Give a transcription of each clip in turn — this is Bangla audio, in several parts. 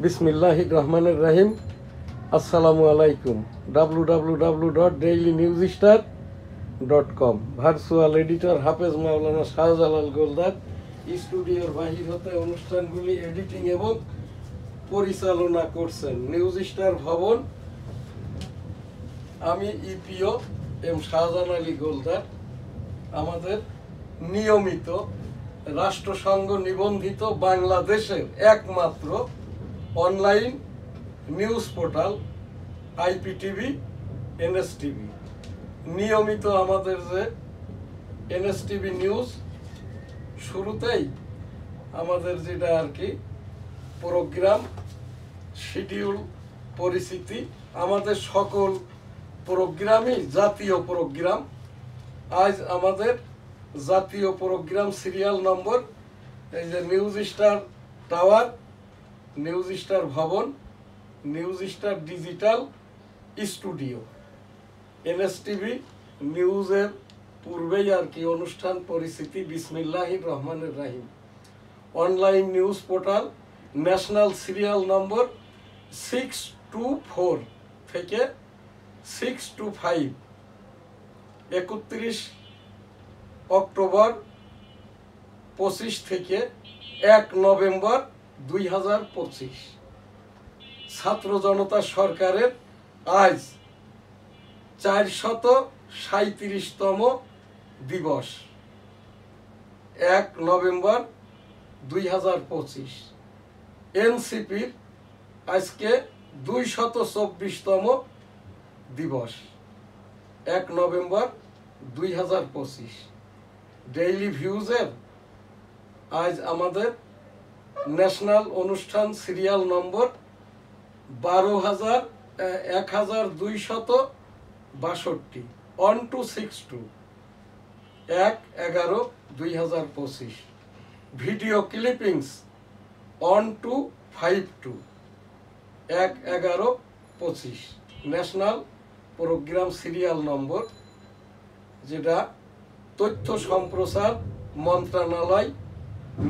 বিসমিল্লাহির রহমানির রহিম। আসসালামু আলাইকুম। www.dailynewsstar.com ভার্চুয়াল এডিটর হাফেজ মাওলানা শাহজালাল গোলদার। স্টুডিওর বাহির হতে অনুষ্ঠানগুলি এডিটিং এবং পরিচালনা করছেন নিউজ স্টার ভবন। আমি ইপিও এম শাহজাহান আলী গোলদার। আমাদের নিয়মিত রাষ্ট্রসংঘ নিবন্ধিত বাংলাদেশের একমাত্র অনলাইন নিউজ পোর্টাল আইপিটিভি এনএসটিভি। নিয়মিত আমাদের যে এনএসটিভি নিউজ, শুরুতেই আমাদের যেটা আর কি প্রোগ্রাম শিডিউল পরিস্থিতি, আমাদের সকল প্রোগ্রামই জাতীয় প্রোগ্রাম। আজ আমাদের জাতীয় প্রোগ্রাম সিরিয়াল নম্বর, এই যে News Star Tower, News Star Bhaban, News Star digital studio, NSTV নিউজের পূর্বেই আর কি অনুষ্ঠান পরিস্থিতি। বিসমিল্লাহির রহমানির রহিম। Online news portal national serial number 624 থেকে 625, 31 অক্টোবর 25 থেকে 1 নভেম্বর 2025। ছাত্র জনতা সরকারের আজ 437তম দিবস, 1 নভেম্বর 2025। এনসিপির আজকে 224তম দিবস, 1 নভেম্বর 2025। ডেইলি ভিউজের আজ আমাদের ন্যাশনাল অনুষ্ঠান serial number 12,262, 1262, 1/11/2025। Video clippings 1252, 1/11/25। National programme serial number, যেটা তথ্য সম্প্রচার মন্ত্রণালয়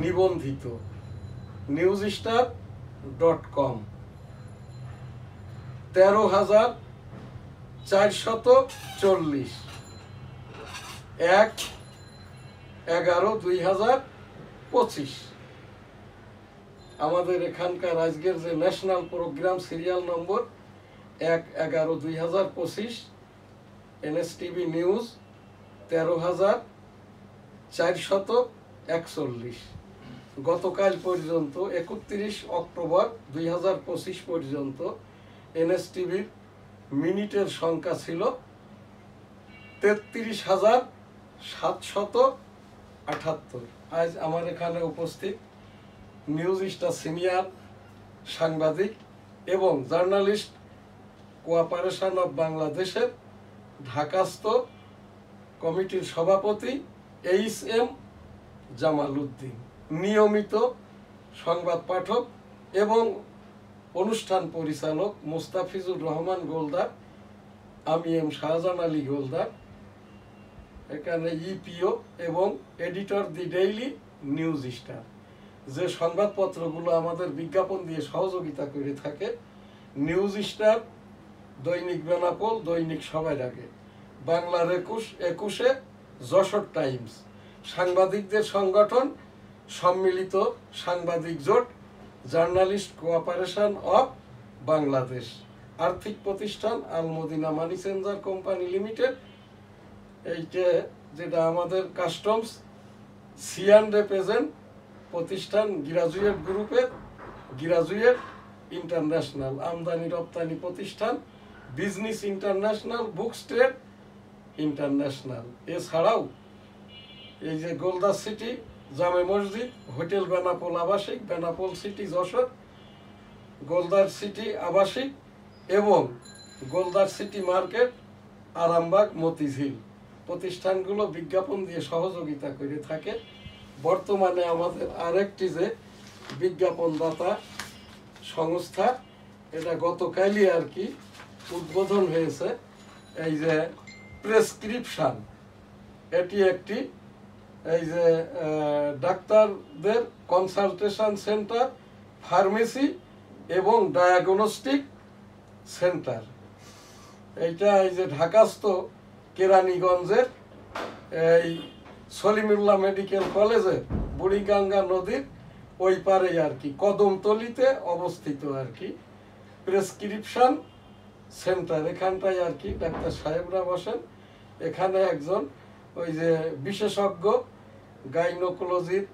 নিবন্ধিত newsstar.com, 13,440, 1/11/2025। আমাদের এখানকার আজকের যে national programme serial number 1/11/2025, NSTV news 13,441। গতকাল পর্যন্ত 31 অক্টোবর 2025 পর্যন্ত এনএসটিভির মিনিটের সংখ্যা ছিল 33,778। আজ আমার এখানে উপস্থিত নিউজ স্টার সিনিয়র সাংবাদিক এবং জার্নালিস্ট কোঅপারেশন অফ বাংলাদেশের ঢাকাস্থ কমিটির সভাপতি এইচ.এম. জামাল উদ্দিন, নিয়মিত সংবাদ পাঠক এবং অনুষ্ঠান পরিচালক মুস্তাফিজুর রহমান গোলদার, আমি এম শাহজাহান আলী গোলদার। এখানে ইপিও এবং এডিটর দি ডেইলি নিউজ স্টার, যে সংবাদপত্রগুলো আমাদের বিজ্ঞাপন দিয়ে সহযোগিতা করে থাকে। নিউজ স্টার, দৈনিক বেনাপোল, দৈনিক সবার আগে, বাংলার 21-এ, যশোর টাইমস, সাংবাদিকদের সংগঠন সম্মিলিত সাংবাদিক জোট, জার্নালিস্ট কোঅপারেশন অফ বাংলাদেশ, আর্থিক প্রতিষ্ঠান Al Madina money changer company limited, এইটা যেটা আমাদের কাস্টমস C&Represent প্রতিষ্ঠান, গ্রাজুয়েট গ্রুপের গ্রাজুয়েট ইন্টারন্যাশনাল আমদানি রপ্তানি প্রতিষ্ঠান, business international, books trade international. এছাড়াও এই যে গোলদার সিটি জামে মসজিদ, হোটেল বেনাপোল আবাসিক, বেনাপোল সিটি যশোর, গোলদার সিটি আবাসিক এবং গোলদার সিটি মার্কেট, আরামবাগ, মতিঝিল প্রতিষ্ঠানগুলো বিজ্ঞাপন দিয়ে সহযোগিতা করে থাকে। বর্তমানে আমাদের আরেকটি যে বিজ্ঞাপনদাতা সংস্থা, এটা গতকালই আর কি উদ্বোধন হয়েছে, এই যে প্রেসক্রিপশন, এটি একটি এই যে ডাক্তারদের কনসালটেশন সেন্টার, ফার্মেসি এবং ডায়াগনস্টিক সেন্টার। এইটা এই যে ঢাকাস্থ কেরানীগঞ্জের এই সলিমুল্লাহ মেডিকেল কলেজের বুড়িগঙ্গা নদীর ওই পারে আর কি, কদমতলিতে অবস্থিত আর কি প্রেসক্রিপশন সেন্টার। এখানটায় আর কি ডাক্তার সাহেবরা বসেন। এখানে একজন ওই যে বিশেষজ্ঞ গাইনোকোলজির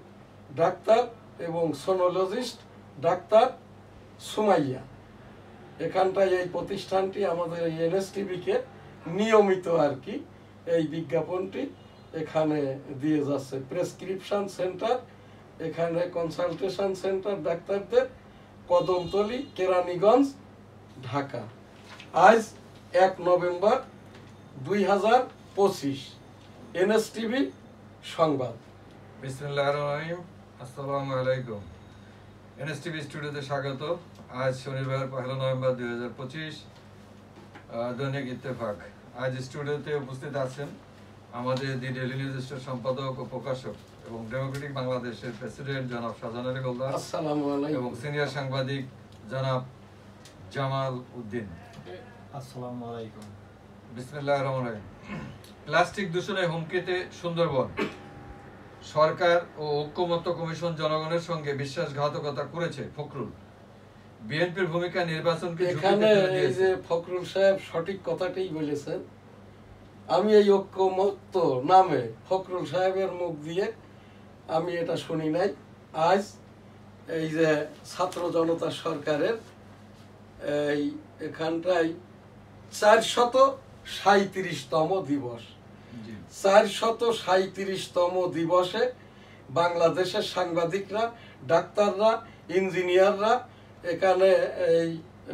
ডাক্তার এবং সোনোলজিস্ট ডাক্তার সুমাইয়া। এখানটায় এই প্রতিষ্ঠানটি আমাদের এই এনএসটিভিকে নিয়মিত আর কি এই বিজ্ঞাপনটি এখানে দিয়ে যাচ্ছে। প্রেসক্রিপশন সেন্টার, এখানে কনসালটেশন সেন্টার ডাক্তারদের, কদমতলি, কেরানীগঞ্জ, ঢাকা। আজ 1 নভেম্বর 2025। এনএসটিভি সংবাদ। বিসমিল্লাহির রহমানির রহিম। আসসালামু আলাইকুম। এনএসটিভি স্টুডিওতে স্বাগত। আজ শনিবার 1 নভেম্বর 2025, দৈনিক ইত্তেফাক। আজ স্টুডিওতে উপস্থিত আছেন আমাদের দি ডেইলি নিউজ স্টার সম্পাদক ও প্রকাশক এবং ডেমোক্রেটিক বাংলাদেশের প্রেসিডেন্ট জনাব শাহজাহান আলী গোলদার এবং সিনিয়র সাংবাদিক জনাব জামাল উদ্দিন। আসসালামু আলাইকুম। বিসমিল্লাহির রহমানির রহিম। প্লাস্টিক দূষণের হুমকিতে সুন্দরবন। সরকার ও ঐক্যমত্য কমিশন জনগণের সঙ্গে বিশ্বাসঘাতকতা করেছে ফখরুল। বিএনপির ভূমিকা নির্বাচনকে এখানে এই যে ফখরুল সাহেব সঠিক কথাটাই বলেছেন। আমি এই ঐক্যমত্য নামে ফখরুল সাহেবের মুখ দিয়ে আমি এটা শুনি নাই। আজ এই যে ছাত্র জনতা সরকারের এই এখানটায় 437তম দিবস। 437তম দিবসে বাংলাদেশের সাংবাদিকরা, ডাক্তাররা, ইঞ্জিনিয়াররা, এখানে এই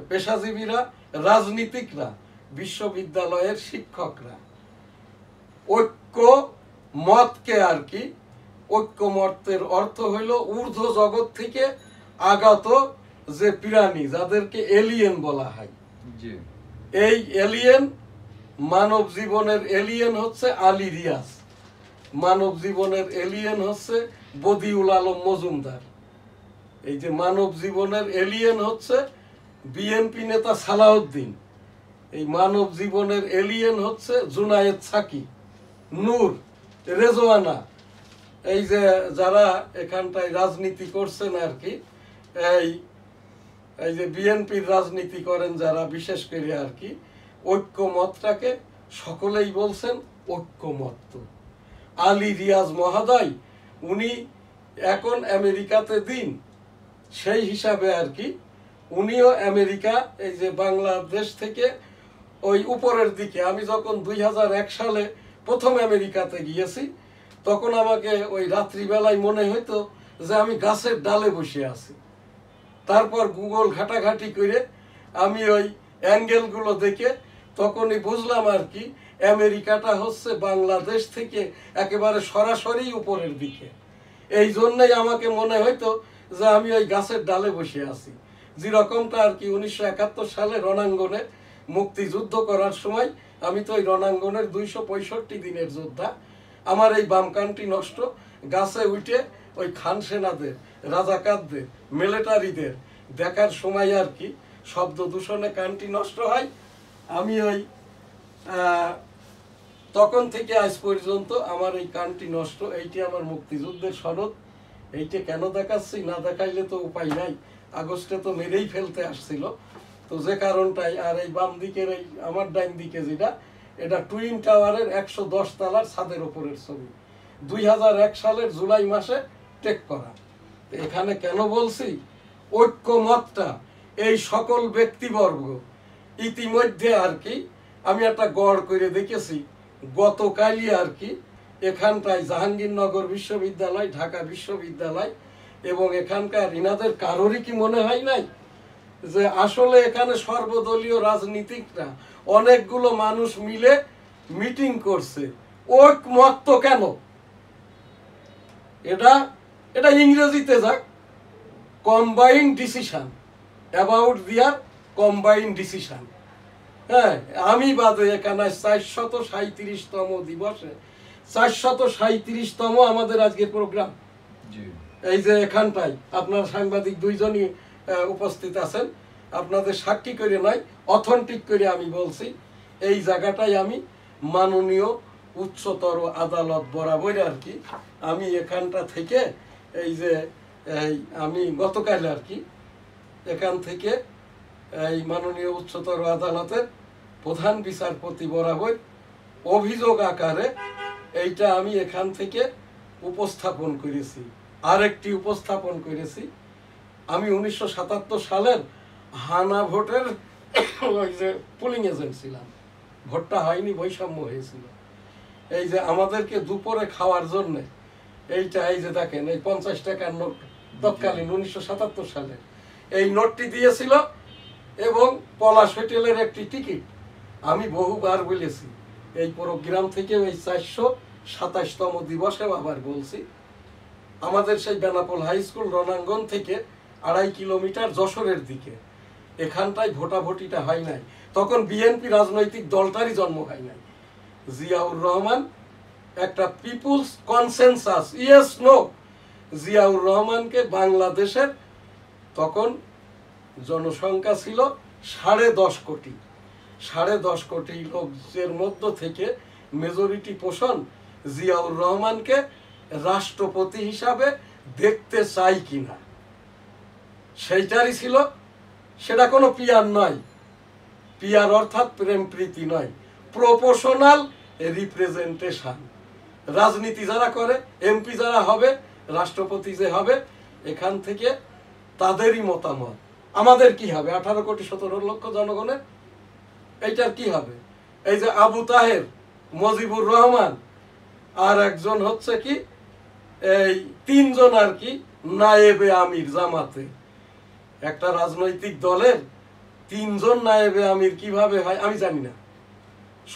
পেশাজীবীরা, রাজনীতিকরা, বিশ্ববিদ্যালয়ের শিক্ষকরা ঐক্য মতকে আর কি, ঐক্যমতের অর্থ হইল ঊর্ধ্ব জগৎ থেকে আগত যে প্রাণী, যাদেরকে এলিয়েন বলা হয়। এই এলিয়েন, মানব জীবনের এলিয়েন হচ্ছে আলী রিয়াজ, মানব জীবনের এলিয়েন হচ্ছে বদিউল আলম মজুমদার, এই যে মানব জীবনের এলিয়েন হচ্ছে বিএনপি নেতা সালাউদ্দিন, এই মানব জীবনের এলিয়েন হচ্ছে জুনায়েদ সাকি, নূর, রেজওয়ানা, এই যে যারা এখানটায় রাজনীতি করছেন আর কি, এই যে বিএনপির রাজনীতি করেন যারা, বিশেষ করে আর কি ঐক্যমতটাকে সকলেই বলছেন ঐক্যমত্য। আলী রিয়াজ মহোদয় উনি এখন আমেরিকাতে দিন, সেই হিসাবে আর কি উনিও আমেরিকা, এই যে বাংলাদেশ থেকে ওই উপরের দিকে, আমি যখন 2001 সালে প্রথম আমেরিকাতে গিয়েছি তখন আমাকে ওই রাত্রিবেলায় মনে হইতো যে আমি গাছের ডালে বসে আছি। তারপর গুগল ঘাটাঘাটি করে আমি ওই অ্যাঙ্গেলগুলো দেখে তখনই বুঝলাম আর কি আমেরিকাটা হচ্ছে বাংলাদেশ থেকে একেবারে সরাসরি উপরের দিকে। এই জন্যই আমাকে মনে হইতো যে আমি ওই গাছের ডালে বসে আছি। যেরকমটা আর কি 1971 সালে রণাঙ্গনে মুক্তিযুদ্ধ করার সময়, আমি তো ওই রণাঙ্গনের 265 দিনের যোদ্ধা, আমার এই বাম কানটি নষ্ট, গাছে উঠে ওই খান সেনাদের, রাজাকারদের, মিলিটারিদের দেখার সময় আর কি শব্দ দূষণে কানটি নষ্ট হয়। আমি ওই তখন থেকে আজ পর্যন্ত আমার এই কানটি নষ্ট। এইটি আমার মুক্তিযুদ্ধের সনদ। এইটা কেন দেখাচ্ছি, না দেখাইলে তো উপায় নাই, আগস্টে তো মেরেই ফেলতে আসছিল, তো যে কারণটাই। আর এই বাম দিকের এই আমার ডাইন দিকে যেটা, এটা টুইন টাওয়ারের 110 তলার ছাদের ওপরের ছবি, 2001 সালের জুলাই মাসে টেক করা। এখানে কেন বলছি ঐক্যমতটা, এই সকল ব্যক্তিবর্গ ইতিমধ্যে আর কি আমি একটা গড় করে দেখেছি গতকালই আর কি এখানটায় জাহাঙ্গীরনগর বিশ্ববিদ্যালয়, ঢাকা বিশ্ববিদ্যালয় এবং এখানকার ইনাদের কারোরই কি মনে হয় নাই যে আসলে এখানে সর্বদলীয় রাজনীতিকরা অনেকগুলো মানুষ মিলে মিটিং করছে? ঐকমত্য কেন? এটা ইংরেজিতে যাক, কম্বাইন্ড ডিসিশন, অ্যাবাউট দিয়ার কম্বাইন্ড ডিসিশন। হ্যাঁ, আমি বাদে এখানে 437তম দিবসে 437তম আমাদের আজকের প্রোগ্রাম। এই যে এখানটায় আপনার সাংবাদিক দুইজনই উপস্থিত আছেন, আপনাদের সাক্ষী করে নয়, অথেন্টিক করে আমি বলছি, এই জায়গাটাই আমি মাননীয় উচ্চতর আদালত বরাবর আর কি, আমি এখানটা থেকে এই যে আমি গতকাল আর কি এখান থেকে এই মাননীয় উচ্চতর আদালতের প্রধান বিচারপতি বরাবর অভিযোগ আকারে এইটা আমি এখান থেকে উপস্থাপন করেছি। আরেকটি উপস্থাপন করেছি, আমি 1977 সালের হানা ভোটের ওই যে পুলিং এজেন্ট ছিলাম, ভোটটা হয়নি, বৈষম্য হয়েছিল। এই যে আমাদেরকে দুপুরে খাওয়ার জন্য এইটা এই যে দেখেন এই 50 টাকার নোট তৎকালীন 1977 সালে এই নোটটি দিয়েছিল এবং পলাশ হোটেলের একটি টিকিট। আমি বহুবার বলেছি এই প্রোগ্রাম থেকে ওই 427তম দিবসে আবার বলছি, আমাদের সেই বেনাপোল হাই স্কুল রণাঙ্গন থেকে 2.5 কিলোমিটার যশোরের দিকে এখানটায় ভোটাভুটিটা হয় নাই, তখন বিএনপি রাজনৈতিক দলটারই জন্ম হয় নাই। জিয়াউর রহমান একটা peoples consensus yes no, Ziaur রহমানকে বাংলাদেশের তখন জনসংখ্যা ছিল 10.5 কোটি, 10.5 কোটি লোকের মধ্য থেকে মেজরিটি পোষণ জিয়াউর রহমানকে রাষ্ট্রপতি হিসাবে দেখতে চাই কিনা, সেইটারই ছিল। সেটা কোনো পিয়ার নয়, পিয়ার অর্থাৎ প্রেম প্রীতি নয়, প্রপোর্শনাল রিপ্রেজেন্টেশন। রাজনীতি যারা করে, এমপি যারা হবে, রাষ্ট্রপতি যে হবে, এখান থেকে তাদেরই মতামত। আমাদের কি হবে 18 কোটি 17 লক্ষ জনগণের, এইটার কি হবে? এই যে আবু তাহের, মজিবুর রহমান আর একজন হচ্ছে কি এই 3 জন আর কি নায়েবে আমির জামাতে, একটা রাজনৈতিক দলের 3 জন নায়েবে আমির কিভাবে হয় আমি জানি না।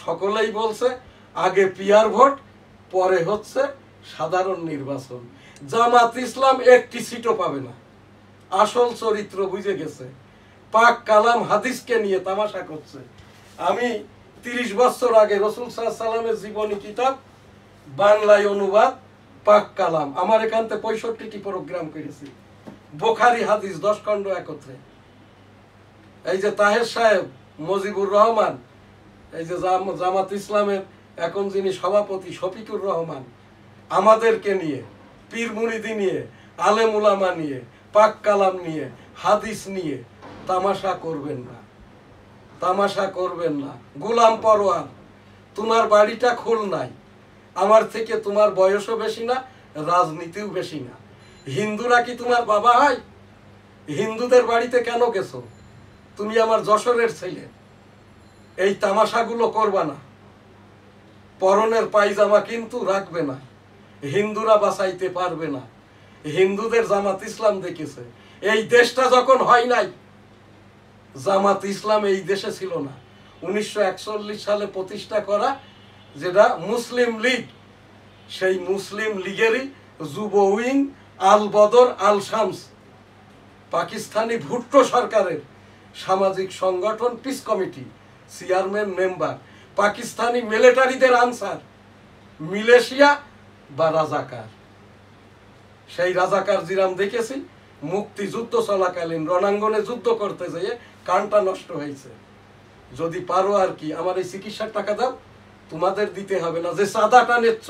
সকলেই বলছে আগে পিয়ার ভোট, পরে হচ্ছে সাধারণ নির্বাচন। জামাত ইসলাম একটি সিটও পাবে না, আসল চরিত্র বুঝে গেছে, পাক কালাম হাদিসকে নিয়ে তামাশা করছে। আমি 30 বছর আগে রাসূল সাল্লাল্লাহু আলাইহি ওয়াসাল্লামের জীবনী কিতাব বাংলায় অনুবাদ পাক কালাম, আমার এখান থেকে 65টি প্রোগ্রাম করেছি, বুখারী হাদিস 10 খণ্ড একত্রে। এই যে তাহের সাহেব, মজিবুর রহমান, এই যে জামাত ইসলামের এখন যিনি সভাপতি শফিকুর রহমান, আমাদেরকে নিয়ে, পীর মুরিদি নিয়ে, আলেম উলামা নিয়ে, পাক কালাম নিয়ে, হাদিস নিয়ে তামাশা করবেন না, তামাশা করবেন না। গোলাম পরোয়ার, তোমার বাড়িটা খুলনায়, আমার থেকে তোমার বয়সও বেশি না, রাজনীতিও বেশি না। হিন্দুরা কি তোমার বাবা হয়? হিন্দুদের বাড়িতে কেন গেছো? তুমি আমার যশোরের ছেলে, এই তামাশাগুলো করবা না। পরনের পায়জামা কিন্তু রাখবে না, হিন্দুরা বাঁচাইতে পারবে না। হিন্দুদের জামাত ইসলাম দেখেছে। এই দেশটা যখন হয় নাই, জামাত ইসলাম এই দেশে ছিল না। 1941 সালে প্রতিষ্ঠা করা যেটা মুসলিম লীগ, সেই মুসলিম লীগেরই যুব উইং আল বদর আল শামস, পাকিস্তানি ভুট্টো সরকারের সামাজিক সংগঠন peace committee, chairman member, Pakistani মিলিটারিদের আনসার, মিলেশিয়া বা রাজাকার। সেই রাজাকার জিরাম দেখেছি মুক্তিযুদ্ধ চলাকালীন রণাঙ্গনে যুদ্ধ করতে যেয়ে কানটা নষ্ট হয়েছে। যদি পারো আর কি আমার এই চিকিৎসার টাকা দাও, তোমাদের দিতে হবে না। যে চাঁদাটা নিচ্ছ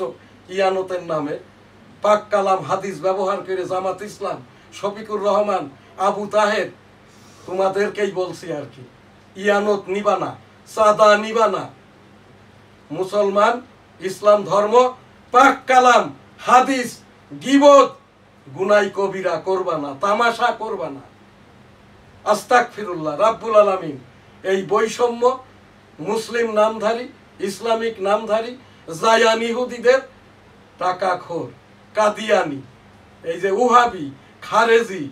ইয়ানতের নামে, পাক কালাম হাদিস ব্যবহার করে জামাত ইসলাম, শফিকুর রহমান, আবু তাহের, তোমাদেরকেই বলছি আর কি, ইয়ানত নিবা না, চাঁদা নিবা না। মুসলমান ইসলাম ধর্ম, পাক কালাম হাদিস, গীবত গুনাই কবিরা করবা না, তামাশা করবা না। আস্তাগফিরুল্লাহ। রাব্বুল আলামিন এই বৈষম্য মুসলিম নামধারী, ইসলামিক নামধারী, জায়ান ইহুদিদের টাকাখোর, কাদিয়ানি, এই যে উহাবি, খারেজি,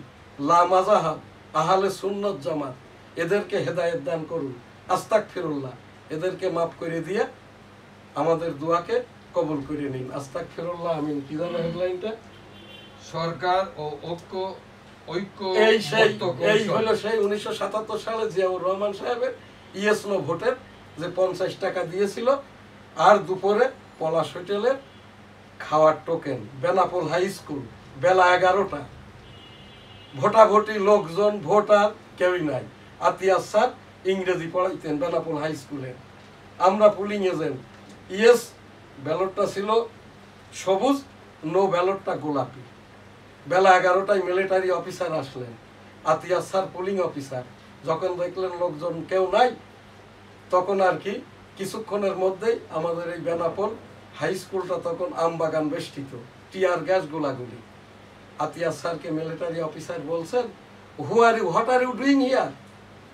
লামাজাহাব, আহলে সুন্নত জামাত, এদেরকে হেদায়েত দান করুন। আস্তাগফিরুল্লাহ। এদেরকে মাফ করে দিয়ে আমাদের দোয়াকে কবুল করে নিন। আস্তাগফিরুল্লাহ। আমিন। কি জানো হেডলাইনটা? সরকার ও ঐক্য এই হলো সেই 1977 সালে জিয়াউর রহমান সাহেবের ইয়েস নো ভোটের যে 50 টাকা দিয়েছিল, আর দুপুরে পলাশ হোটেলের খাওয়ার টোকেন, বেনাপোল হাই স্কুল, বেলা 11টা। ভোটাভুটি লোকজন ভোটার কেউই নাই। আতিয়াস স্যার ইংরেজি পড়াইতেন বেনাপোল হাই স্কুলে। আমরা পুলিং এজেন্ট। ইয়েস ব্যালটটা ছিল সবুজ, নো ব্যালটটা গোলাপি। বেলা 11টায় মিলিটারি অফিসার আসলেন, আতিয়াস স্যার পুলিং অফিসার। যখন দেখলেন লোকজন কেউ নাই, তখন আর কি কিছুক্ষণের মধ্যেই আমাদের এই বেনাপোল হাই স্কুলটা তখন আমবাগান বেষ্টিত, টিয়ার গ্যাস গোলাগুলি। আতিয়াস স্যারকে মিলিটারি অফিসার বলছেন, what are you doing here?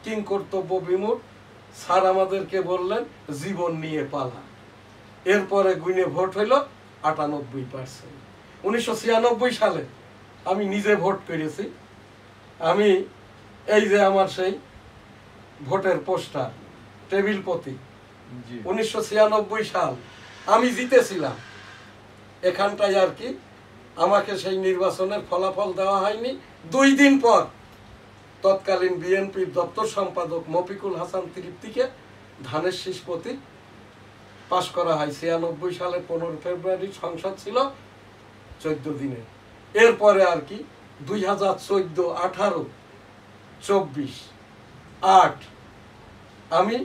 কিং কর্তব্য বিমূঢ়। স্যার আমাদেরকে বললেন জীবন নিয়ে পালা। এরপরে গুইনে ভোট হইল 98%। 1996 সালে আমি নিজে ভোট করেছি। আমি এই যে আমার সেই ভোটের পোস্টার, টেবিল প্রতীক, 1996 সাল আমি জিতেছিলাম। এখানটায় আর কি আমাকে সেই নির্বাচনের ফলাফল দেওয়া হয়নি। 2 দিন পর তৎকালীন বিএনপির দপ্তর সম্পাদক মফিকুল হাসান তৃপ্তিকে ধানের শীষ প্রতীক পাশ করা হয়। 96 সালের 15 ফেব্রুয়ারি সংসদ ছিল 14 দিনে। এরপরে আর কি 2014, 18, 24, 8 আমি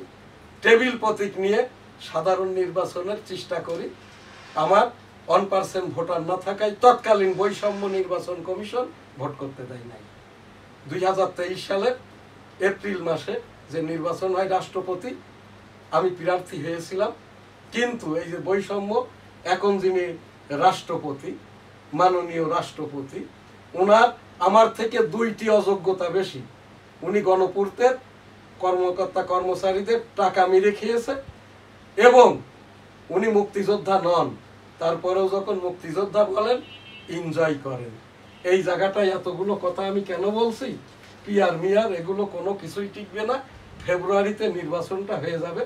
টেবিল প্রতীক নিয়ে সাধারণ নির্বাচনের চেষ্টা করি। আমার 1% ভোটার না থাকায় তৎকালীন বৈষম্য নির্বাচন কমিশন ভোট করতে দেয় নাই। 2023 সালের এপ্রিল মাসে যে নির্বাচন হয় রাষ্ট্রপতি, আমি প্রার্থী হয়েছিলাম। কিন্তু এই যে বৈষম্য, এখন যিনি রাষ্ট্রপতি, মাননীয় রাষ্ট্রপতি, ওনার আমার থেকে 2টি অযোগ্যতা বেশি। উনি গণপূর্তের কর্মকর্তা কর্মচারীদের টাকা মেরে খেয়েছে এবং উনি মুক্তিযোদ্ধা নন। তারপরেও যখন মুক্তিযোদ্ধা বলেন, এনজয় করেন। এই জায়গাটায় এতগুলো কথা আমি কেন বলছি? পিয়ার মিয়ার এগুলো কোনো কিছুই টিকবে না। ফেব্রুয়ারিতে নির্বাচনটা হয়ে যাবে,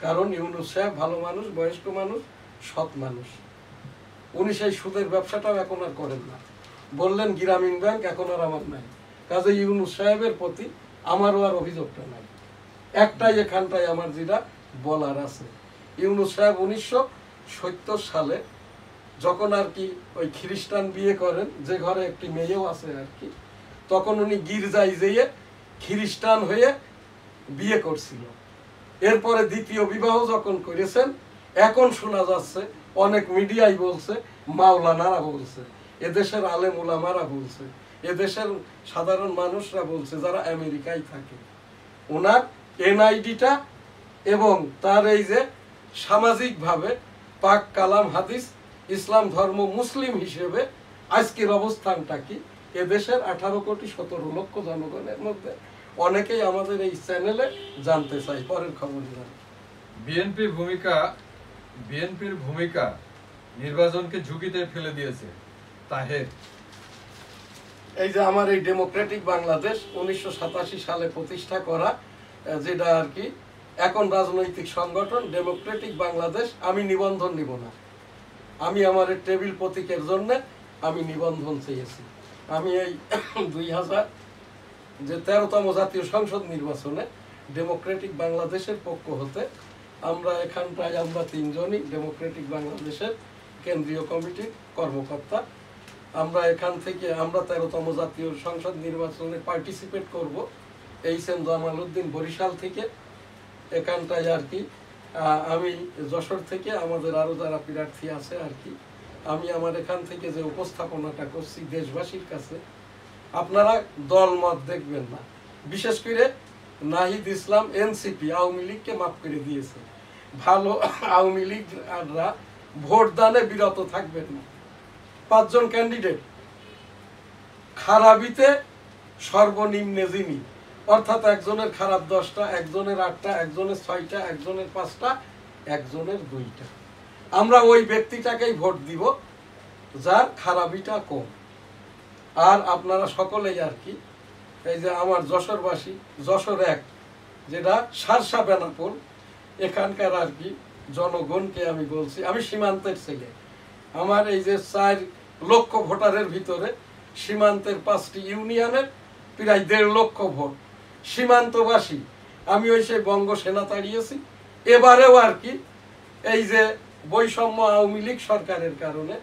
কারণ ইউনূস সাহেব ভালো মানুষ, বয়স্ক মানুষ, সৎ মানুষ। উনি সেই সুদের ব্যবসাটাও এখন আর করেন না। বললেন গ্রামীণ ব্যাংক এখন আর আমার নাই। কাজে ইউনূস সাহেবের প্রতি আমারও আর অভিযোগটা নাই। একটাই এখানটায় আমার যেটা বলার আছে, ইউনূস সাহেব 1970 সালে যখন আর কি ওই খ্রিস্টান বিয়ে করেন, যে ঘরে একটি মেয়েও আছে আর কি, তখন উনি গির্জায় যেয়ে খ্রিস্টান হয়ে বিয়ে করছিল। এরপরে দ্বিতীয় বিবাহ যখন করেছেন, এখন শোনা যাচ্ছে অনেক মিডিয়াই বলছে, মাওলানারা বলছে, এদেশের আলেম ওলামারা বলছে, এদেশের সাধারণ মানুষরা বলছে যারা আমেরিকায় থাকে, ওনার এনআইডিটা এবং তার এই যে সামাজিকভাবে পাক কালাম হাদিস ইসলাম ধর্ম মুসলিম হিসেবে আজকের অবস্থানটা কি, এদেশের 18 কোটি 17 লক্ষ জনগণের মধ্যে অনেকেই আমাদের এই চ্যানেলে জানতে চাই। পরের খবর জান। বিএনপির ভূমিকা নির্বাচনকে ঝুঁকিতে ফেলে দিয়েছে। তাহের, এই যে আমার এই ডেমোক্রেটিক বাংলাদেশ 1987 সালে প্রতিষ্ঠা করা, যেটা আর কি এখন রাজনৈতিক সংগঠন ডেমোক্রেটিক বাংলাদেশ, আমি নিবন্ধন নিব না। আমি আমার এই টেবিল প্রতীকের জন্য আমি নিবন্ধন চেয়েছি। আমি এই 2013তম জাতীয় সংসদ নির্বাচনে ডেমোক্রেটিক বাংলাদেশের পক্ষ হতে আমরা এখানটায় আমরা 3 জনই ডেমোক্রেটিক বাংলাদেশের কেন্দ্রীয় কমিটির কর্মকর্তা। আমরা এখান থেকে আমরা 13তম জাতীয় সংসদ নির্বাচনে পার্টিসিপেট করব। এইচএম জামালউদ্দিন বরিশাল থেকে, এখানটায় আর কি আমি যশোর থেকে, আমাদের আরো যারা প্রার্থী আছে আর কি, আমি আমার এখান থেকে যে উপস্থাপনাটা করছি দেশবাসীর কাছে, আপনারা দল মত দেখবেন না। বিশেষ করে নাহিদ ইসলাম এনসিপি আওয়ামী লীগকে মাফ করে দিয়েছে। ভালো আওয়ামী লীগরা ভোট দানে বিরত থাকবেন না। 5 জন ক্যান্ডিডেট, খারাপিতে সর্বনিম্নে যিনি, অর্থাৎ একজনের খারাপ 10টা, একজনের 8টা, একজনের 6টা, একজনের 5টা, একজনের 2টা। আমরা ওই ব্যক্তিটাকেই ভোট দিব যার খারাপিটা কম। আর আপনারা সকলেই আর কি, এই যে আমার যশোরবাসী, যশোর 1 যেটা সারসা বেনাপোল, এখানকার আর কি জনগণকে আমি বলছি, আমি সীমান্তের ছেলে। আমার এই যে 4 লক্ষ ভোটারের ভিতরে সীমান্তের 5টি ইউনিয়নের প্রায় 1.5 লক্ষ ভোট সীমান্তবাসী। আমি ওই সেই বঙ্গ সেনা তাড়িয়েছি। এবারেও আর কি এই যে বৈষম্য আওয়ামী লীগ সরকারের কারণে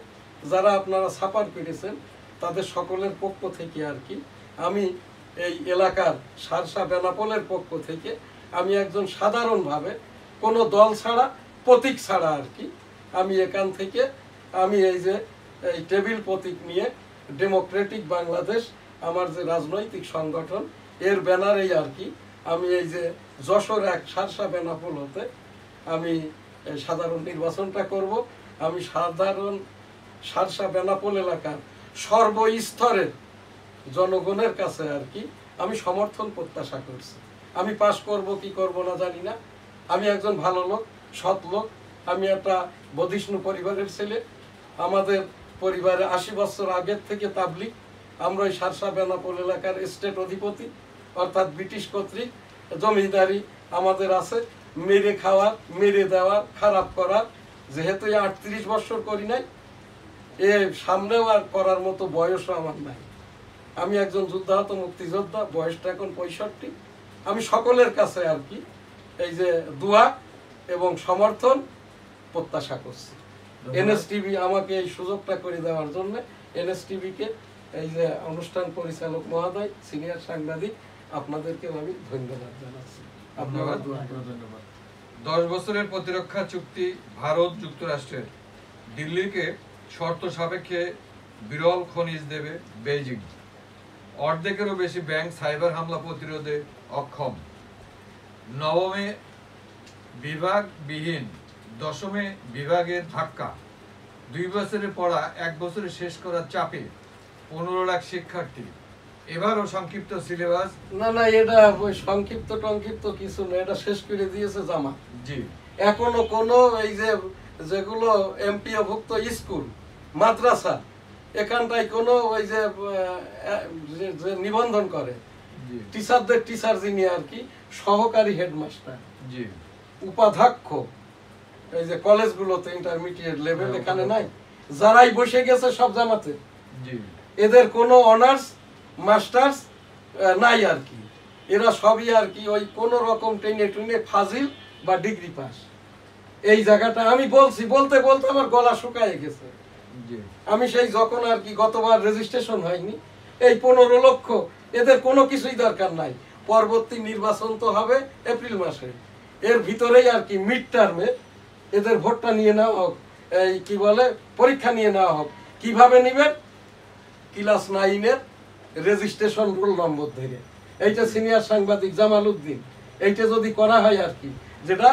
যারা আপনারা ছাপার পেরেছেন, তাদের সকলের পক্ষ থেকে আর কি আমি এই এলাকার সারসা বেনাপোলের পক্ষ থেকে আমি একজন সাধারণভাবে কোনো দল ছাড়া প্রতীক ছাড়া আর কি আমি এখান থেকে আমি এই যে এই টেবিল প্রতীক নিয়ে ডেমোক্রেটিক বাংলাদেশ আমার যে রাজনৈতিক সংগঠন এর ব্যানারেই আর কি আমি এই যে যশোর এক সারসা বেনাপোল হতে আমি সাধারণ নির্বাচনটা করব। আমি সাধারণ সারসা বেনাপোল এলাকার সর্বস্তরের জনগণের কাছে আর কি আমি সমর্থন প্রত্যাশা করছি। আমি পাশ করব কি করব না জানি না। আমি একজন ভালো লোক, সৎ লোক। আমি একটা বধিষ্ণু পরিবারের ছেলে। আমাদের পরিবারে 80 বছর আগের থেকে তাবলিগ। আমরা ওই সারসা বেনাপোল এলাকার স্টেট অধিপতি অর্থাৎ ব্রিটিশ কর্তৃক জমিদারি আমাদের আছে। মেরে খাওয়ার, মেরে দেওয়ার, খারাপ করার, যেহেতু 38 বছর করি নাই, এ সামনেও আর করার মতো বয়সও আমার নাই। আমি একজন যুদ্ধাহত মুক্তিযোদ্ধা, বয়সটা এখন 65। আমি সকলের কাছে আর কি এই যে দোয়া এবং সমর্থন প্রত্যাশা করছি। এনএসটিভি আমাকে এই সুযোগটা করে দেওয়ার জন্য এনএসটিভিকে এই যে অনুষ্ঠান পরিচালক মহোদয়, সিনিয়র সাংবাদিক, আপনাদেরকেও আমি ধন্যবাদ জানাচ্ছি। ধন্যবাদ। 10 বছরের প্রতিরক্ষা চুক্তি ভারত যুক্তরাষ্ট্রের দিল্লিকে শর্ত সাপেক্ষে বিরল খনিজ দেবে বেইজিং। অর্ধেকেরও বেশি ব্যাংক সাইবার হামলা প্রতিরোধে অক্ষম। নবমে বিভাগবিহীন দশমে বিভাগের ধাক্কা। 2 বছরের পড়া 1 বছরে শেষ করার চাপে 15 লাখ শিক্ষার্থী। এবারও সংক্ষিপ্ত সিলেবাস। না না, এটা ওই সংক্ষিপ্ত টংক্ষিপ্ত কিছু না, এটা শেষ করে দিয়েছে জামাত। জি, এখনো কোনো এই যে যেগুলো এমপিওভুক্ত স্কুল মাদ্রাসা এখানটায় কোনো ওই যে নিবন্ধন করে টিচারদের টিচার যিনি আর কি সহকারী হেডমাস্টার, জি, উপাধ্যক্ষ এই যে কলেজগুলোতে ইন্টারমিডিয়েট লেভেল এখানে নাই। যারাই বসে গেছে সব জামাতে, জি, এদের কোনো অনার্স মাস্টার্স নাই আর কি। এরা সবই আর কি ওই কোনো রকম টেনে টুনে ফাজিল বা ডিগ্রি পাস। এই জায়গাটা আমি বলছি, বলতে বলতে আমার গলা শুকায় গেছে। আমি সেই যখন আর কি গতবার রেজিস্ট্রেশন হয়নি, এই 15 লক্ষ এদের কোনো কিছুই দরকার নাই। পরবর্তী নির্বাচন তো হবে এপ্রিল মাসে, এর ভিতরেই আর কি মিড টার্মে এদের ভোটটা নিয়ে নেওয়া হোক, এই কি বলে পরীক্ষা নিয়ে নেওয়া হোক। কিভাবে নিবেন? ক্লাস 9-এর রেজিস্ট্রেশন রোল নম্বর ধরে। এইটা সিনিয়র সাংবাদিক জামাল উদ্দিন, এইটা যদি করা হয় আর কি, যেটা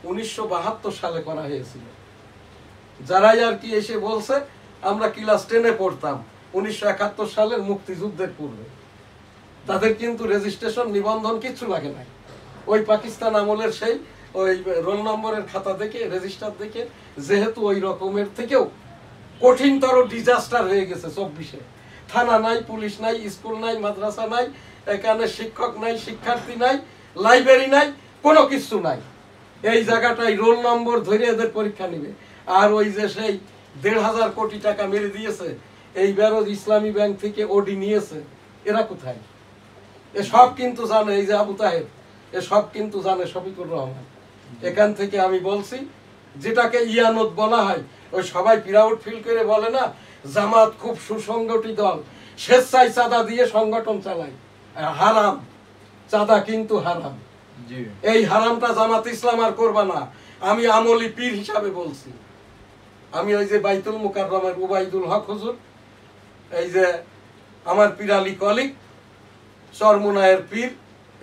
1972 সালে করা হয়েছিল। যারাই আর কি এসে বলছে আমরা ক্লাস 10-এ পড়তাম 1971 সালের মুক্তিযুদ্ধের পূর্বে, তাদের কিন্তু রেজিস্ট্রেশন নিবন্ধন কিচ্ছু লাগে নাই। ওই পাকিস্তান আমলের সেই ওই রোল নম্বরের খাতা দেখে, রেজিস্টার দেখে, যেহেতু ওই রকমের থেকেও কঠিনতর ডিজাস্টার হয়ে গেছে 24-এ। থানা নাই, পুলিশ নাই, স্কুল নাই, মাদ্রাসা নাই, এখানে শিক্ষক নাই, শিক্ষার্থী নাই, লাইব্রেরি নাই, কোনো কিছু নাই। এই জায়গাটাই রোল নম্বর ধরে এদের পরীক্ষা নিবে। আর ওই যে সেই 1,500 কোটি টাকা মেরে দিয়েছে এইবারও ইসলামী ব্যাংক থেকে ওডি নিয়েছে, এরা কোথায়? এসব কিন্তু জানে এই যে আবু তাহের, এসব কিন্তু জানে শফিকুর রহমান। এখান থেকে আমি বলছি, যেটাকে ইয়ানত বলা হয়, ওই সবাই প্রাউড ফিল করে বলে না জামাত খুব সুসংগঠিত দল, স্বেচ্ছায় চাঁদা দিয়ে সংগঠন চালায়। হারাম, চাঁদা কিন্তু হারাম। এই হারামটা জামাত ইসলাম আর করবা না। আমি আমলি পীর হিসাবে বলছি। আমি ওই যে বাইতুল মুকাররমের উবাইদুল হক হুজুর, এই যে আমার পিরালি কলিগ চরমুনায়ের পীর,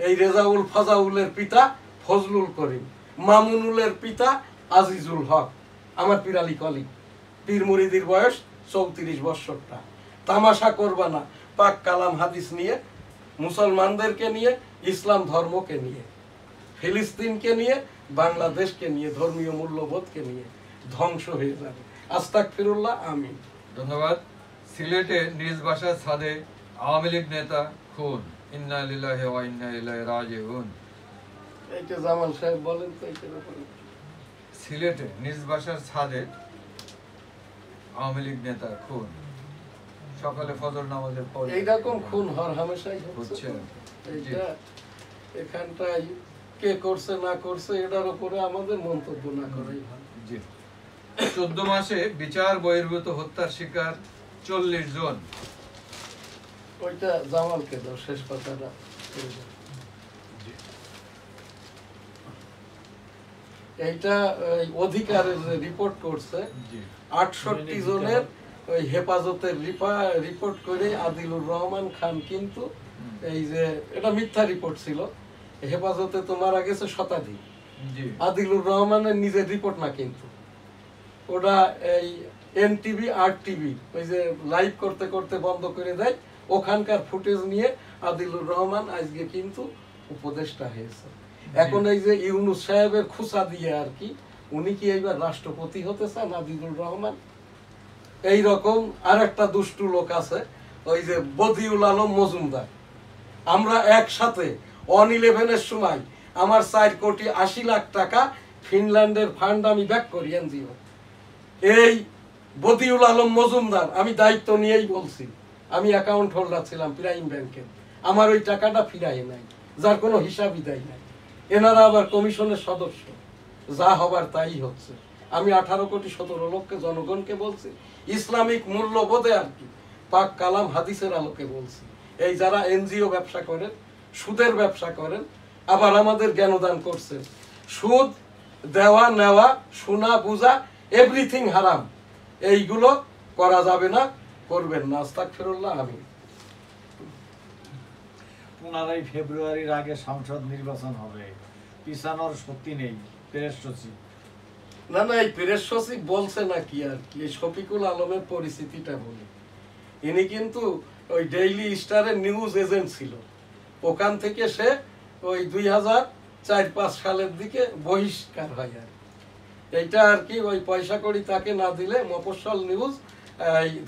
এই রেজাউল ফাজাউলের পিতা ফজলুল করিম, মামুনুলের পিতা আজিজুল হক, আমার পিরালি কলিগ। পীর মুরিদির বয়স 34 বছরটা। তামাশা করবা না পাক কালাম হাদিস নিয়ে, মুসলমানদেরকে নিয়ে, ইসলাম ধর্মকে নিয়ে, ফিলিস্তিনকে নিয়ে, বাংলাদেশকে নিয়ে, ধর্মীয় মূল্যবোধকে নিয়ে ধ্বংস হয়ে যাবে। আস্তাগফিরুল্লাহ, আমিন। ধন্যবাদ। সিলেটে নিজ বাসার ছাদে আওয়ামী লীগ নেতা খুন। ইন্না লিল্লাহি ওয়া ইন্না ইলাইহি রাজিউন। এইটা জামাল সাহেব বলেন তো এইটার ব্যাপারে। সিলেটে নিজ বাসার ছাদে আওয়ামী লীগ নেতা খুন। সকালে ফজর নামাজের পর এইরকম খুন হর হামেশাই হচ্ছে। এইটা এখানটায় কে করছে না করছে এটার উপরে আমাদের মন্তব্য না করাই ভালো। জি। 14 মাসে বিচার বহির্ভূত হত্যার শিকার 40 জন। ওইটা জামালকে দাও, শেষ কথাটা। এইটা অধিকারের যে রিপোর্ট করছে 68 জনের ওই হেফাজতের রিপোর্ট করে আদিলুর রহমান খান কিন্তু এই যে এটা মিথ্যা রিপোর্ট ছিল, হেফাজতে তো মারা গেছে শতাধিক। আদিলুর রহমানের নিজের রিপোর্ট না কিন্তু, ওটা এই এনটিভি আর টিভি ওই যে লাইভ করতে করতে বন্ধ করে দেয়, ওখানকার ফুটেজ নিয়ে আদিলুর রহমান আজকে কিন্তু উপদেষ্টা হয়েছে। এখন এই যে ইউনূস সাহেবের খুসা দিয়ে আর কি, উনি কি এইবার রাষ্ট্রপতি হতে চান আদিলুর রহমান? এই রকম আর একটা দুষ্টু লোক আছে, ওই যে বদিউল আলম মজুমদার। আমরা একসাথে অন-11-এর সময় আমার 4,80,00,000 টাকা ফিনল্যান্ডের ফান্ড আমি ব্যাক করি এনজিও। এই বদিউল আলম মজুমদার, আমি দায়িত্ব নিয়েই বলছি, আমি অ্যাকাউন্ট হোল্ডার ছিলাম প্রাইম ব্যাংকের, আমার ওই টাকাটা ফিরাই নাই, যার কোনো হিসাবই দেয় নাই। এনারা আবার কমিশনের সদস্য, যা হবার তাই হচ্ছে। আমি 18,17,00,000 জনগণকে বলছি, ইসলামিক মূল্যবোধে আর কি পাক কালাম হাদিসের আলোকে বলছি, এই যারা এনজিও ব্যবসা করেন, সুদের ব্যবসা করেন, আবার আমাদের জ্ঞানদান করছেন, সুদ দেওয়া নেওয়া শোনা বুঝা এভরিথিং হারাম, এইগুলো করা যাবে না, করবেন না। আস্তাগফিরুল্লাহ। আমি 15 ফেব্রুয়ারির আগে সংসদ নির্বাচন হবে, পিছানোর শক্তি নেই প্রেস সচিব। না না, এই প্রেস সচিব বলছে না কি আর কি, এই শফিকুল আলমের পরিস্থিতিটা বলি। ইনি কিন্তু ওই ডেইলি স্টারের নিউজ এজেন্ট ছিল, ওখান থেকে সে ওই 2004-5 সালের দিকে বহিষ্কার হয় আর এইটা আর কি, ওই পয়সা কড়ি তাকে না দিলে মফস্বল নিউজ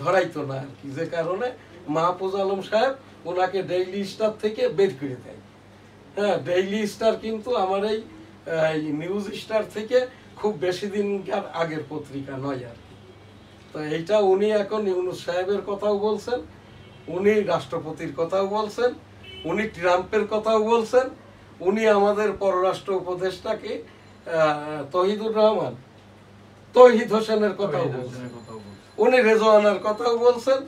ধরাইতো না আর কি, যে কারণে মাহফুজ আলম সাহেব ওনাকে ডেইলি স্টার থেকে বের করে দেয়। হ্যাঁ, ডেইলি স্টার কিন্তু আমার এই নিউজ স্টার থেকে খুব বেশি দিনকার আগের পত্রিকা নয় আর কি। তো এইটা উনি এখন ইউনূস সাহেবের কথাও বলছেন, উনি রাষ্ট্রপতির কথাও বলছেন, উনি ট্রাম্পের কথাও বলছেন, উনি আমাদের পররাষ্ট্র উপদেষ্টাকে তৌহিদ হোসেনের কথাও বলছেন, উনি রেজওয়ানার কথাও বলছেন,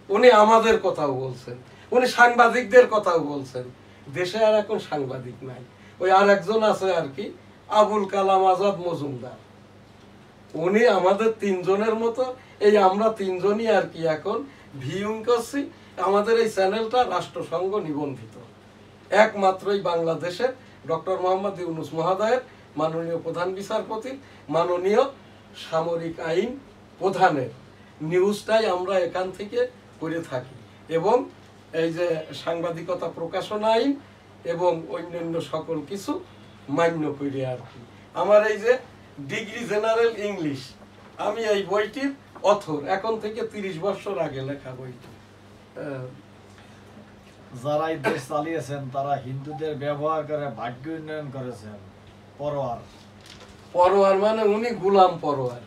উনি আমাদের কথাও বলছেন, উনি সাংবাদিকদের কথাও বলছেন। দেশে আর এখন সাংবাদিক নাই, ওই আর একজন আছে আর কি, আবুল কালাম আজাদ মজুমদার, উনি আমাদের 3 জনের মতো, এই আমরা 3 জনই আর কি এখন ভিউইং করছি। আমাদের এই চ্যানেলটা রাষ্ট্রসংঘ নিবন্ধিত, একমাত্রই বাংলাদেশের ডক্টর মোহাম্মদ ইউনূস মহোদয়ের, মাননীয় প্রধান বিচারপতির, মাননীয় সামরিক আইন প্রধানের নিউজটাই আমরা এখান থেকে করে থাকি, এবং এই যে সাংবাদিকতা প্রকাশনা আইন এবং অন্যান্য সকল কিছু মান্য করি আর কি। আমার এই যে ডিগ্রি জেনারেল ইংলিশ, আমি এই বইটির অথর, এখন থেকে 30 বছর আগে লেখা বইটি। যারা এই দেশ চালিয়েছেন তারা হিন্দুদের ব্যবহার করে ভাগ্য উন্নয়ন করেছেন। পরোয়ার মানে উনি গুলাম পরোয়ার,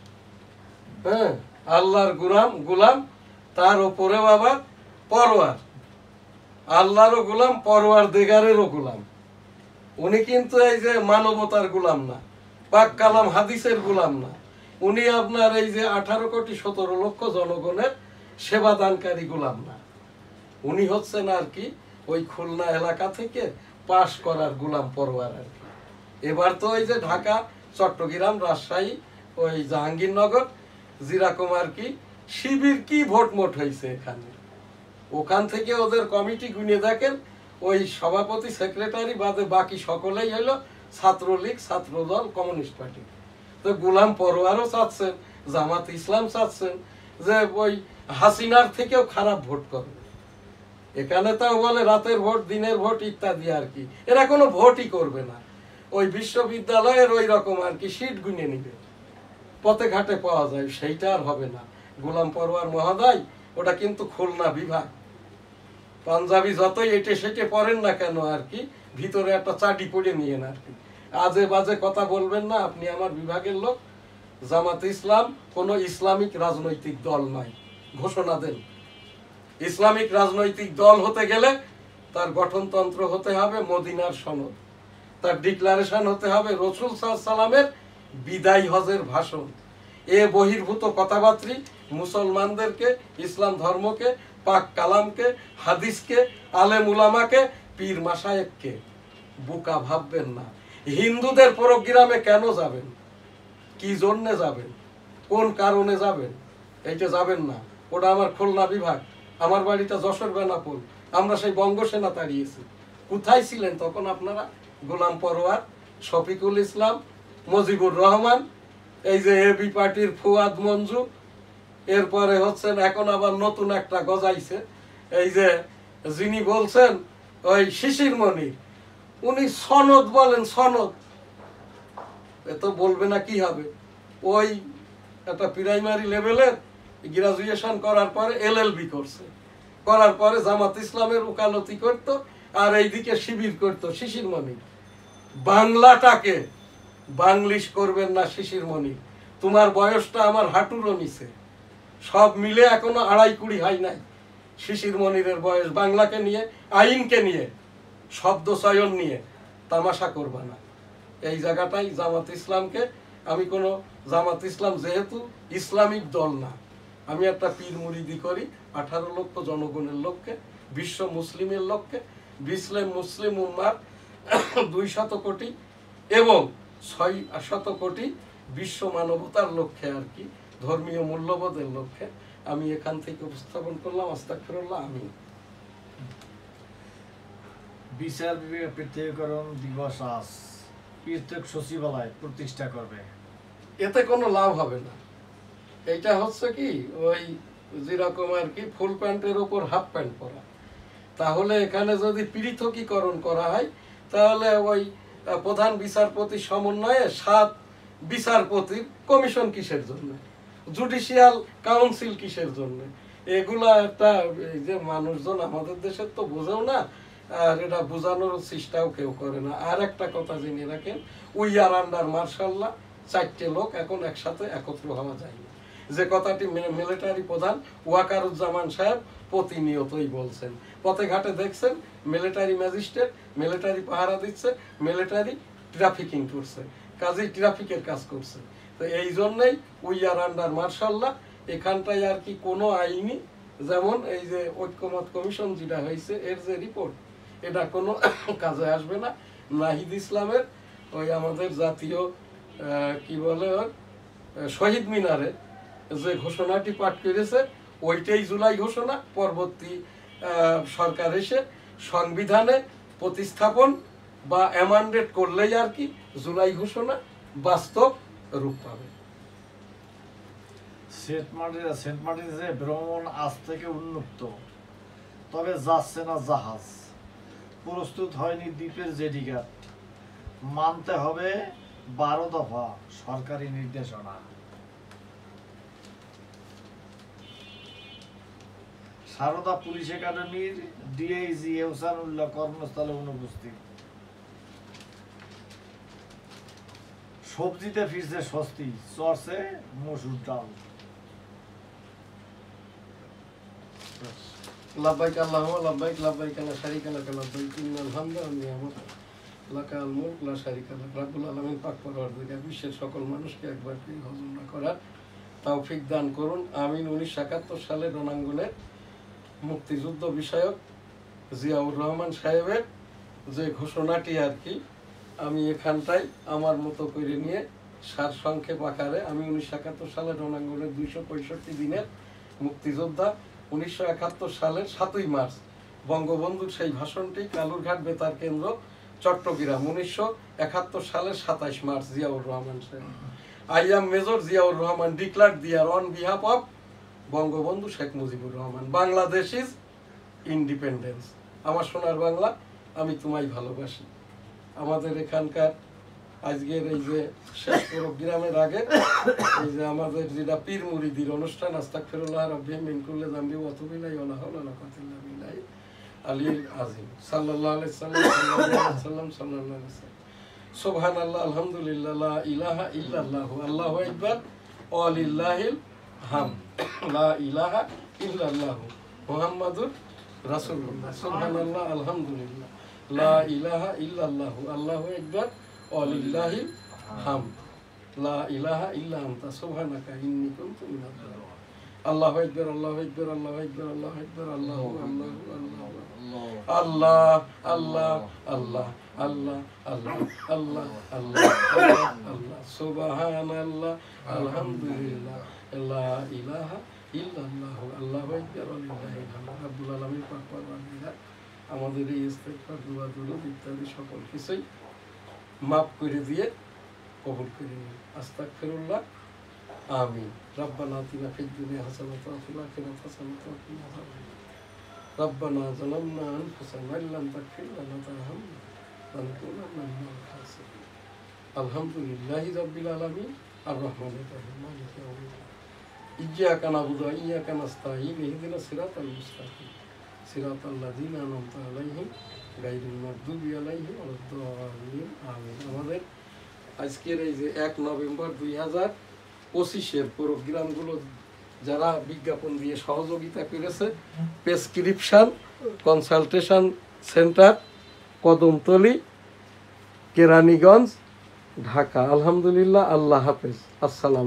হ্যাঁ, আল্লাহর গুলাম, তার উপরে বাবা পরোয়ার, আল্লাহরও গুলাম, পরোয়ার দেগারেরও গুলাম। উনি কিন্তু এই যে মানবতার গুলাম না, পাক কালাম হাদিসের গুলাম না, উনি আপনার এই যে 18,17,00,000 জনগণের সেবা দানকারী গুলাম না, উনি হচ্ছেন আর কি ওই খুলনা এলাকা থেকে পাশ করার গুলাম পরোয়ার আর কি। এবার তো ওই যে ঢাকা, চট্টগ্রাম, রাজশাহী, ওই জাহাঙ্গীরনগর, যেরকম আর কি শিবির কি ভোট মোট হয়েছে এখানে, ওখান থেকে ওদের কমিটি গুনে দেখেন, ওই সভাপতি সেক্রেটারি বাদে বাকি সকলেই হলো ছাত্রলীগ, ছাত্রদল, কমিউনিস্ট পার্টি। তো গুলাম পরোয়ারও চাচ্ছেন, জামাত ইসলাম চাচ্ছেন যে ওই হাসিনার থেকেও খারাপ ভোট করবে। এখানে তাও বলে রাতের ভোট, দিনের ভোট ইত্যাদি আর কি, এরা কোনো ভোটই করবে না, ওই বিশ্ববিদ্যালয়ের ওই রকম আর কি সিট গুনে নিবে, পথে ঘাটে পাওয়া যায়, সেইটা আর হবে না। গোলাম পরোয়ার মহোদয়, ওটা কিন্তু খুলনা বিভাগ, পাঞ্জাবি যতই এটে সেটে পড়েন না কেন আর কি, ভিতরে একটা চাটি পড়ে নিয়েন আর কি, আজে বাজে কথা বলবেন না, আপনি আমার বিভাগের লোক। জামাত ইসলাম কোনো ইসলামিক রাজনৈতিক দল নয়, ঘোষণা দেন। ইসলামিক রাজনৈতিক দল হতে গেলে তার গঠনতন্ত্র হতে হবে মদিনার সনদ, তার ডিক্লারেশন হতে হবে রাসূল সাল্লাল্লাহু আলাইহি সাল্লামের বিদায় হজের ভাষণ। এ বহির্ভূত কথাবার্তা মুসলমানদেরকে, ইসলাম ধর্মকে পাক কালামকে, হাদিসকে, আলেম উলামাকে, পীর মাশায়েখকে বোকা ভাববেন না। হিন্দুদের প্রোগ্রামে কেন যাবেন, কি জন্যে যাবেন, কোন কারণে যাবেন? এইটা যাবেন না। ওটা আমার খুলনা বিভাগ, আমার বাড়িটা যশোর বেনাপোল। আমরা সেই বঙ্গসেনা তাড়িয়েছি। কোথায় ছিলেন তখন আপনারা? গোলাম পরোয়ার, শফিকুল ইসলাম, মুজিবুর রহমান, এই যে এবি পার্টির ফুয়াদ মঞ্জু, এরপরে হচ্ছেন এখন আবার নতুন একটা গজাইছে, এই যে যিনি বলছেন ওই শিশির মনির, উনি সনদ বলেন, সনদ এত বলবে না কি হবে? ওই একটা প্রাইমারি লেভেলের গ্রাজুয়েশন করার পরে এলএলবি করছে, করার পরে জামাত ইসলামের ওকালতি করতো, আর এইদিকে শিবির করতো শিশির মনির। বাংলাটাকে বাংলিশ করবেন না শিশির মনির। তোমার বয়সটা আমার হাঁটুরও নিচে, সব মিলে এখনো 2.5 হয় নাই। শিশির মনিরের বয়স। বাংলাকে নিয়ে, আইনকে নিয়ে, শব্দ চয়ন নিয়ে তামাশা করবা না। এই জায়গাটাই জামাত ইসলামকে আমি কোনো, জামাত ইসলাম যেহেতু ইসলামিক দল না, আমি একটা পীর মুরিদি করি 18 লক্ষ জনগণের লক্ষ্যে, বিশ্ব মুসলিমের লক্ষ্যে, মুসলিম উম্মার 200 কোটি এবং 600 কোটি বিশ্ব মানবতার লক্ষ্যে আর কি, ধর্মীয় মূল্যবোধের লক্ষ্যে আমি এখান থেকে উপস্থাপন করলাম। আস্তাগফিরুল্লাহ। আমিন। বিচার বিভাগের পৃথকীকরণ দিবস আজ পৃথক সচিবালয় প্রতিষ্ঠা করবে। এতে কোনো লাভ হবে না। এইটা হচ্ছে কি, ওই যেরকম আর কি ফুল প্যান্টের ওপর হাফ প্যান্ট পরা। তাহলে এখানে যদি পৃথকীকরণ করা হয়, তাহলে ওই প্রধান বিচারপতি সমন্বয়ে 7 বিচারপতির কমিশন কিসের জন্য, জুডিশিয়াল কাউন্সিল কিসের জন্য? এগুলা একটা, এই যে মানুষজন আমাদের দেশের তো বোঝেও না, আর এটা বোঝানোর চেষ্টাও কেউ করে না। আর একটা কথা জেনে রাখেন, উই আর আন্ডার মার্শাল্লাহ, 4টে লোক এখন একসাথে একত্র হওয়া যায় না। যে কথাটি মিলিটারি প্রধান ওয়াকারুজ্জামান সাহেব প্রতিনিয়তই বলছেন। পথে ঘাটে দেখছেন মিলিটারি ম্যাজিস্ট্রেট, মিলিটারি পাহারা দিচ্ছে, মিলিটারি ট্রাফিকিং করছে, কাজেই ট্রাফিকের কাজ করছে। তো এই জন্যই উই আর আন্ডার মার্শাল্লাহ। এখানটায় আর কি কোনো আইনি, যেমন এই যে ঐক্যমত কমিশন যেটা হয়েছে, এর যে রিপোর্ট, এটা কোনো কাজে আসবে না। নাহিদ ইসলামের ওই আমাদের জাতীয় কি বলে ওর শহীদ মিনারে যে ঘোষণাটি পাঠ করেছে, ওইটাই জুলাই ঘোষণা। পরবর্তী সরকার এসে সংবিধানে প্রতিস্থাপন বা অ্যামেন্ডেড করলেই আর কি জুলাই ঘোষণা বাস্তব রূপ পাবে। সেন্ট মার্টিনে ভ্রমণ আজ থেকে উন্মুক্ত, তবে যাচ্ছে না জাহাজ। প্রস্তুত হয়নি দ্বীপের জেডিঘাট, মানতে হবে 12 দফা সরকারি নির্দেশনা। সারদা পুলিশ একাডেমির ডিআইজি এহসানুল্লাহ কর্মস্থলে অনুপস্থিত। সবজিতে ফিরছে স্বস্তি, চড়ছে মসুর ডাল। লাব্বাইক আল্লাহুম্মা লাব্বাইক, লাব্বাইক লা শারীকা লাক লাব্বাইক, ইন্নাল হামদা ওয়ান নি'মাতা লাকাল মুলক লা শারীকা লাক। রব্বুল আলামিন পাক পরওয়ারদিগার বিশ্বের সকল মানুষকে একবার কি হজ উমরা করার তৌফিক দান করুন। আমিন। 1971 সালের রণাঙ্গনের মুক্তিযুদ্ধ বিষয়ক জিয়াউর রহমান সাহেবের যে ঘোষণাটি আর কি, আমি এখানটায় আমার মতো করে নিয়ে সারসংক্ষেপ আকারে, আমি 1971 সালের রণাঙ্গনের 265 দিনের মুক্তিযোদ্ধা, 1971 সালের 7ই মার্চ বঙ্গবন্ধুর সেই ভাষণটি কালুরঘাট বেতার কেন্দ্র চট্টগ্রাম, 1971 সালের 27 মার্চ জিয়াউর রহমান সাহেব। I am Major Ziaur Rahman declare dear on behalf of Bangabandhu Sheikh Mujibur Rahman, Bangladesh is independence. Amar Sonar Bangla, আমি তোমায় ভালোবাসি। আমাদের এখানকার আজকের এই যে শেষ প্রোগ্রামের আগে এই যে আমাদের যেটা পীর মুরিদির অনুষ্ঠান, আস্তাগফিরুল্লাহ রাব্বি মিন কুল্লি যামবি ওয়া তুবু ইলাইহি ওয়া লা হাওলা ওয়া লা কুওয়াতা ইল্লা বিল্লাহি আলিয়্যিল আযীম। সাল্লাল্লাহু আলাইহি সাল্লাম সাল্লাল্লাহু আলাইহি ওয়াসাল্লাম। সুবহানাল্লাহ, আলহামদুলিল্লাহ, লা ইলাহা ইল্লাল্লাহু, আল্লাহু আকবার, ওয়া লিল্লাহিল হামদ, লা ইলাহা ইল্লাল্লাহু, মুহাম্মাদুর রাসূলুল্লাহ। সুবহানাল্লাহ, আলহামদুলিল্লাহ, লা ইলাহা ইল্লাল্লাহু, আল্লাহু আকবার, ওয়া লিল্লাহিল হামদ, লা ইলাহা ইল্লা আনতা সুবহানাকা ইন্নী কুনতু মিনাজ জালিমিন। আল্লাহু আকবার, আল্লাহু আকবার, আল্লাহু আকবার, আল্লাহু আকবার, আল্লাহু আল্লাহু আল্লাহ, আল্লাহ আল্লাহ আল্লাহ আল্লাহ আল্লাহ আল্লাহ আল্লাহ আল্লাহ, সুবহানাল্লাহ, আলহামদুলিল্লাহ, লা ইলাহা ইল্লাল্লাহু, আল্লাহু আকবার, ওয়ালিল্লাহিল হামদ। রব্বুল আলামিন পাক পরওয়ারদিগার আমাদের এই ইস্তেগফার, দুআ, দুরূদ ইত্যাদি সকল কিছুই মাফ করে দিয়ে কবুল করে নিন। আস্তাগফিরুল্লাহ, আমিন। রব্বানা আতিনা ফিদ দুনিয়া হাসানাতাও ওয়া ফিল আখিরাতি হাসানাতাও ওয়া কিনা আযাবান্নার। রব্বানা যালামনা আনফুসানা ওয়া ইল্লাম তাগফির লানা ওয়া তারহামনা লানাকুনান্না মিনাল খাসিরিন। আলহামদুলিল্লাহি রাব্বিল আলামিন আর রহমানির রহিম মালিকি ইয়াউমিদ্দিন। ইয়্যাকা না'বুদু ওয়া ইয়্যাকা নাস্তাঈন ইহদিনাস সিরাতাল মুস্তাকিম সিরাতাল লাযিনা আন'আমতা আলাইহিম গায়রিল মাগদুবি আলাইহিম ওয়ালাদ-দাল্লিন। আমিন। আমাদের আজকের এই যে 1 নভেম্বর 2025-এর প্রোগ্রামগুলো যারা বিজ্ঞাপন দিয়ে সহযোগিতা করেছে, prescription consultation centre, Kadamtali, Keraniganj, Dhaka. আলহামদুলিল্লাহ। আল্লাহ হাফেজ। আসসালাম।